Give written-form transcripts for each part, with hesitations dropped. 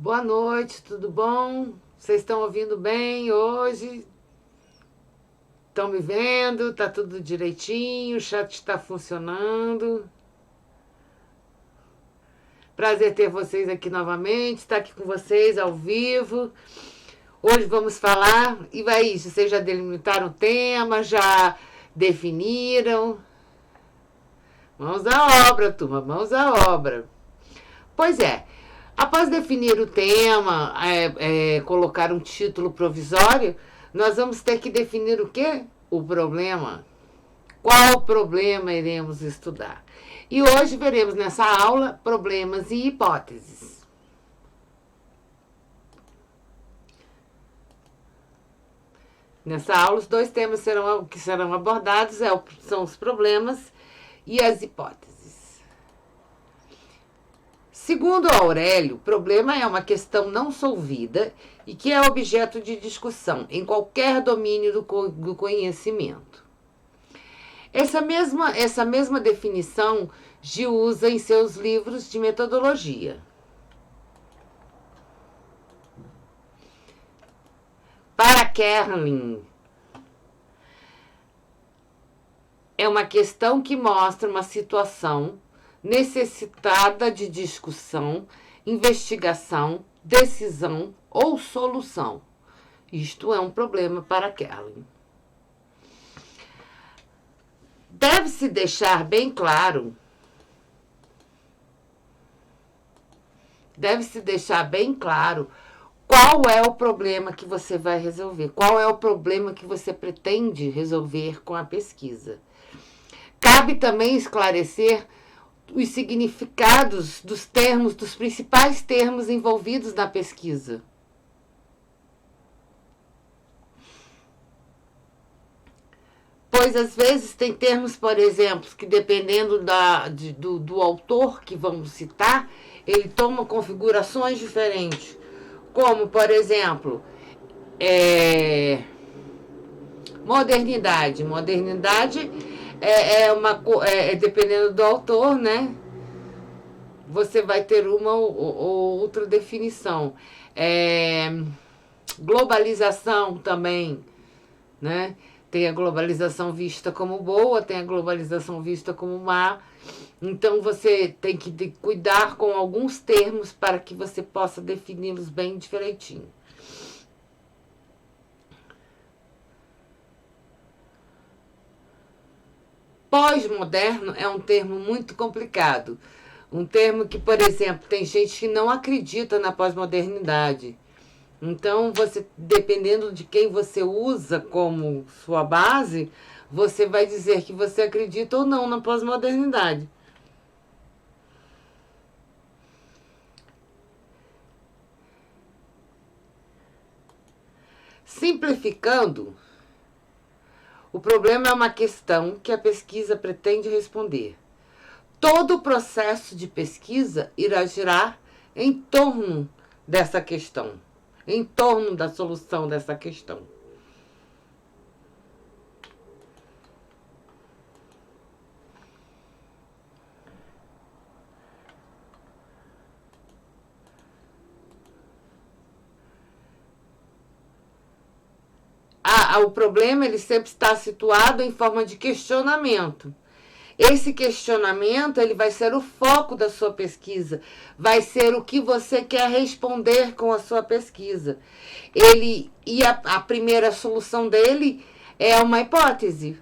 Boa noite, tudo bom? Vocês estão ouvindo bem hoje? Estão me vendo? Tá tudo direitinho? O chat está funcionando? Prazer ter vocês aqui novamente, estar aqui com vocês ao vivo. Hoje vamos falar, e vai isso, vocês já delimitaram o tema, já definiram? Mãos à obra, turma, mãos à obra. Pois é, após definir o tema, colocar um título provisório, nós vamos ter que definir o quê? O problema. Qual problema iremos estudar? E hoje veremos nessa aula problemas e hipóteses. Nessa aula, os dois temas que serão abordados são os problemas e as hipóteses. Segundo Aurélio, problema é uma questão não solvida e que é objeto de discussão em qualquer domínio do conhecimento. Essa mesma definição Gil usa em seus livros de metodologia. Para Kerlin, é uma questão que mostra uma situação necessitada de discussão, investigação, decisão ou solução. Isto é um problema para Kerlin. Deve-se deixar bem claro qual é o problema que você vai resolver, qual é o problema que você pretende resolver com a pesquisa. Cabe também esclarecer os significados dos termos, dos principais termos envolvidos na pesquisa. Pois às vezes tem termos, por exemplo, que dependendo do autor que vamos citar, ele toma configurações diferentes. Como, por exemplo, modernidade. Modernidade dependendo do autor, né? Você vai ter uma ou outra definição. Globalização também, né? Tem a globalização vista como boa, tem a globalização vista como má. Então você tem que cuidar com alguns termos para que você possa defini-los bem direitinho. Pós-moderno é um termo muito complicado. Um termo que, por exemplo, tem gente que não acredita na pós-modernidade. Então, você, dependendo de quem você usa como sua base, você vai dizer que você acredita ou não na pós-modernidade. Simplificando, o problema é uma questão que a pesquisa pretende responder. Todo o processo de pesquisa irá girar em torno dessa questão, em torno da solução dessa questão. O problema ele sempre está situado em forma de questionamento. Esse questionamento ele vai ser o foco da sua pesquisa, vai ser o que você quer responder com a sua pesquisa. A primeira solução dele é uma hipótese.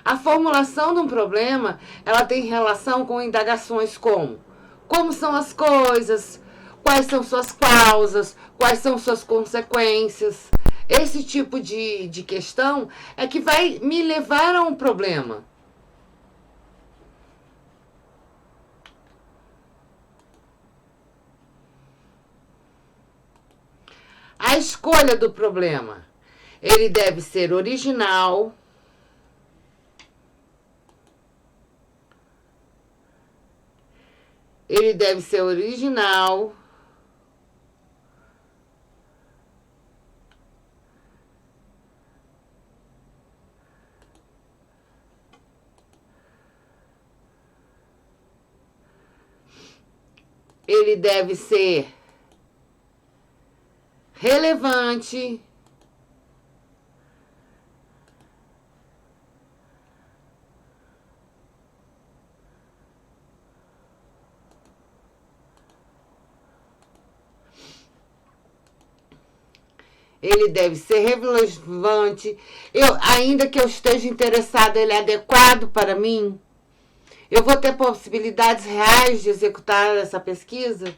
A formulação de um problema, ela tem relação com indagações como são as coisas, quais são suas causas, quais são suas consequências. Esse tipo de questão é que vai me levar a um problema. A escolha do problema, ele deve ser original, ele deve ser original, ele deve ser relevante, ele deve ser relevante, ainda que eu esteja interessado, ele é adequado para mim, eu vou ter possibilidades reais de executar essa pesquisa?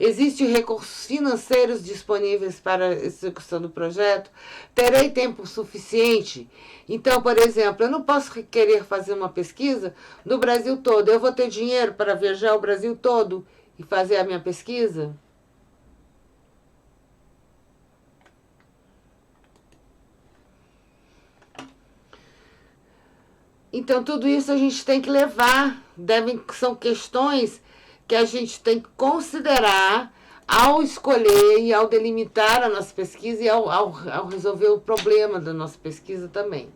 Existem recursos financeiros disponíveis para a execução do projeto? Terei tempo suficiente? Então, por exemplo, eu não posso querer fazer uma pesquisa no Brasil todo. Eu vou ter dinheiro para viajar o Brasil todo e fazer a minha pesquisa? Então, tudo isso a gente tem que levar. São questões que a gente tem que considerar ao escolher e ao delimitar a nossa pesquisa e ao resolver o problema da nossa pesquisa também.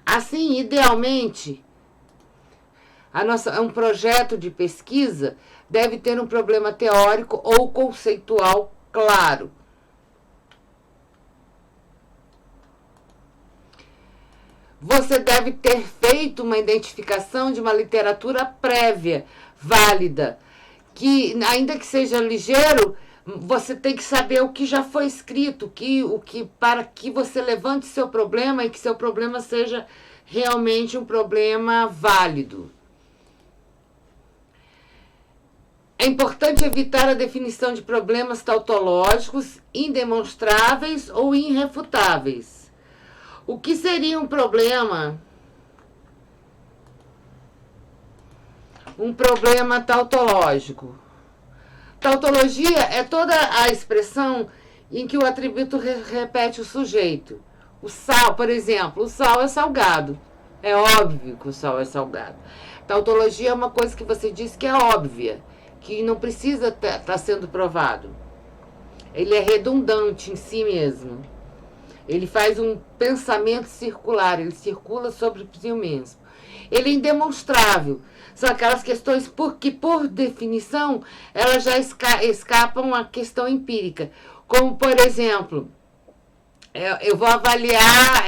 Assim, idealmente, um projeto de pesquisa deve ter um problema teórico ou conceitual claro. Você deve ter feito uma identificação de uma literatura prévia, válida, que, ainda que seja ligeiro, você tem que saber o que já foi escrito, para que você levante seu problema e que seu problema seja realmente um problema válido. É importante evitar a definição de problemas tautológicos indemonstráveis ou irrefutáveis. O que seria um problema? Um problema tautológico. Tautologia é toda a expressão em que o atributo repete o sujeito. O sal, por exemplo, o sal é salgado. É óbvio que o sal é salgado. Tautologia é uma coisa que você diz que é óbvia, que não precisa estar sendo provado. Ele é redundante em si mesmo. Ele faz um pensamento circular, ele circula sobre si mesmo. Ele é indemonstrável. São aquelas questões que, por definição, elas já escapam à questão empírica. Como, por exemplo, eu vou avaliar...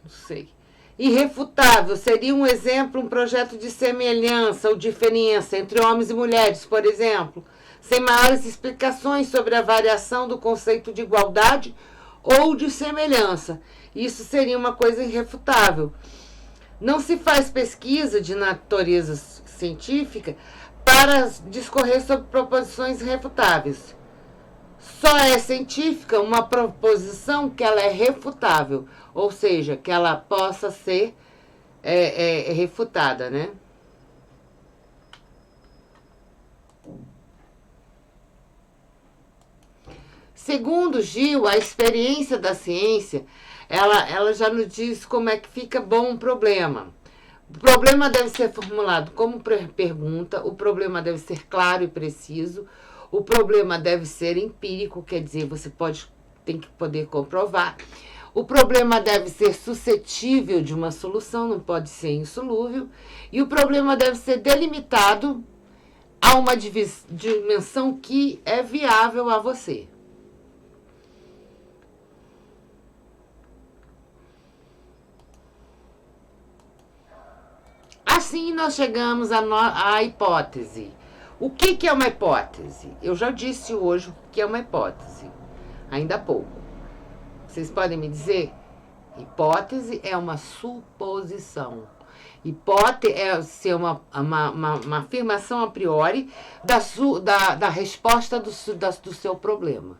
não sei. Irrefutável seria um exemplo, um projeto de semelhança ou diferença entre homens e mulheres, por exemplo, sem maiores explicações sobre a variação do conceito de igualdade ou de semelhança. Isso seria uma coisa irrefutável. Não se faz pesquisa de natureza científica para discorrer sobre proposições irrefutáveis. Só é científica uma proposição que ela é refutável, ou seja, que ela possa ser refutada, né? Segundo Gil, a experiência da ciência, ela já nos diz como é que fica bom um problema. O problema deve ser formulado como pergunta, o problema deve ser claro e preciso, o problema deve ser empírico, quer dizer, você tem que poder comprovar. O problema deve ser suscetível de uma solução, não pode ser insolúvel. E o problema deve ser delimitado a uma dimensão que é viável a você. Assim nós chegamos à hipótese. O que é uma hipótese? Eu já disse hoje o que é uma hipótese, ainda há pouco. Vocês podem me dizer? Hipótese é uma suposição. Hipótese é ser uma afirmação a priori da resposta do seu problema.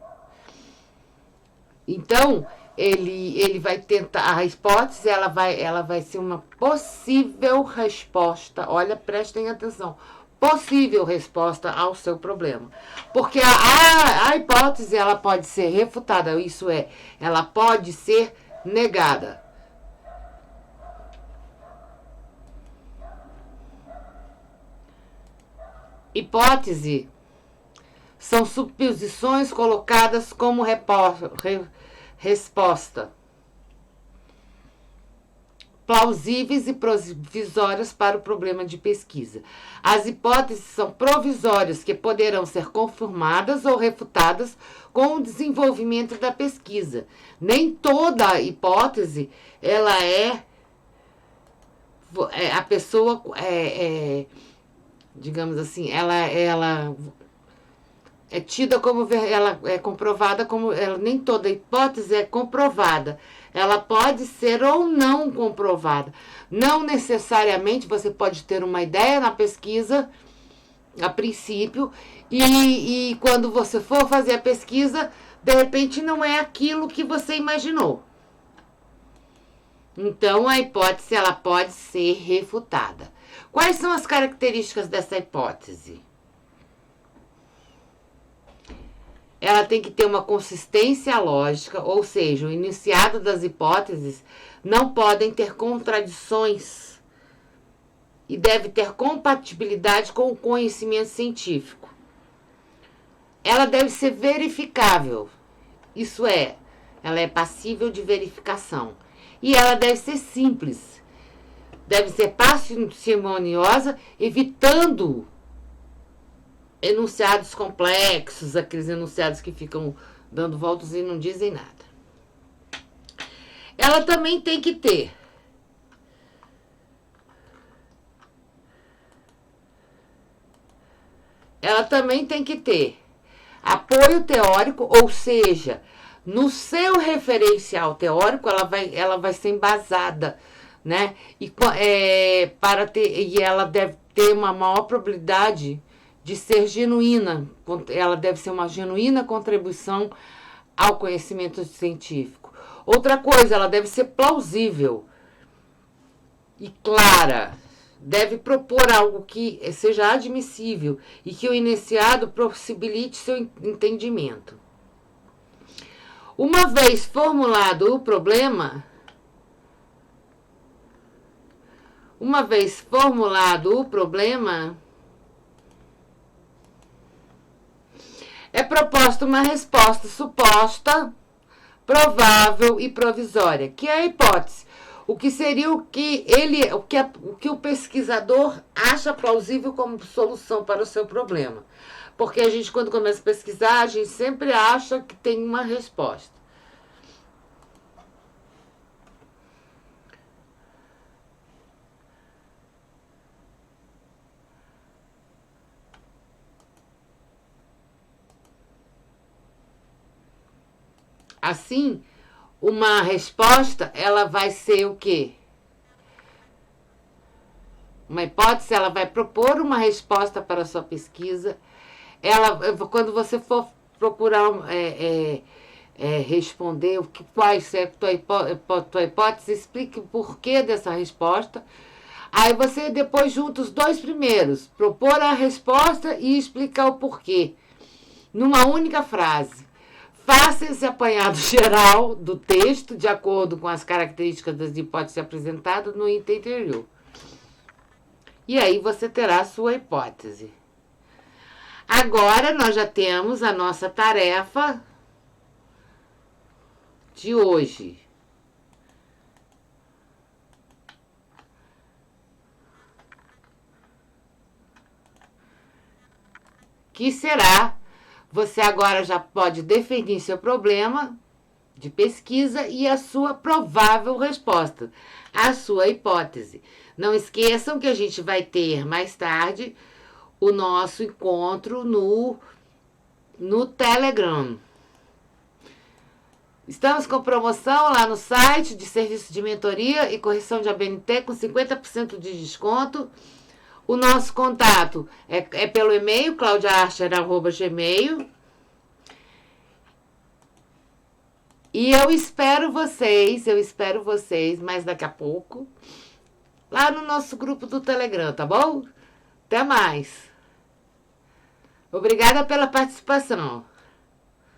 Então, ele vai tentar, a hipótese ela vai ser uma possível resposta. Olha, prestem atenção. Possível resposta ao seu problema. Porque a hipótese ela pode ser refutada, isso é, ela pode ser negada. Hipótese são suposições colocadas como resposta. plausíveis e provisórias para o problema de pesquisa. As hipóteses são provisórias, que poderão ser confirmadas ou refutadas com o desenvolvimento da pesquisa. Nem toda hipótese, ela a pessoa, digamos assim, ela é tida como, ela é comprovada como, nem toda hipótese é comprovada. Ela pode ser ou não comprovada. Não necessariamente você pode ter uma ideia na pesquisa, a princípio, e quando você for fazer a pesquisa, de repente não é aquilo que você imaginou. Então, a hipótese, ela pode ser refutada. Quais são as características dessa hipótese? Ela tem que ter uma consistência lógica, ou seja, o enunciado das hipóteses não podem ter contradições e deve ter compatibilidade com o conhecimento científico. Ela deve ser verificável, isso é, ela é passível de verificação. E ela deve ser simples, deve ser parcimoniosa, evitando enunciados complexos, aqueles enunciados que ficam dando voltas e não dizem nada. Ela também tem que ter apoio teórico, ou seja, no seu referencial teórico ela vai ser embasada, né? E ela deve ter uma maior probabilidade de ser genuína, ela deve ser uma genuína contribuição ao conhecimento científico. Outra coisa, ela deve ser plausível e clara, deve propor algo que seja admissível e que o enunciado possibilite seu entendimento. Uma vez formulado o problema, é proposta uma resposta suposta, provável e provisória, que é a hipótese. O que seria o que o pesquisador acha plausível como solução para o seu problema. Porque a gente, quando começa a pesquisar, a gente sempre acha que tem uma resposta. Assim, uma resposta, ela vai ser o quê? Uma hipótese, ela vai propor uma resposta para a sua pesquisa. Quando você for procurar responder quais é a tua hipótese, explique o porquê dessa resposta. Aí você depois junta os dois primeiros, propor a resposta e explicar o porquê, numa única frase. Faça esse apanhado geral do texto, de acordo com as características das hipóteses apresentadas no item anterior. E aí você terá a sua hipótese. Agora nós já temos a nossa tarefa de hoje. Que será, você agora já pode definir seu problema de pesquisa e a sua provável resposta, a sua hipótese. Não esqueçam que a gente vai ter mais tarde o nosso encontro no Telegram. Estamos com promoção lá no site de serviço de mentoria e correção de ABNT com 50% de desconto. O nosso contato é pelo e-mail, claudiaarcher@gmail. E eu espero vocês, mais daqui a pouco, lá no nosso grupo do Telegram, tá bom? Até mais. Obrigada pela participação.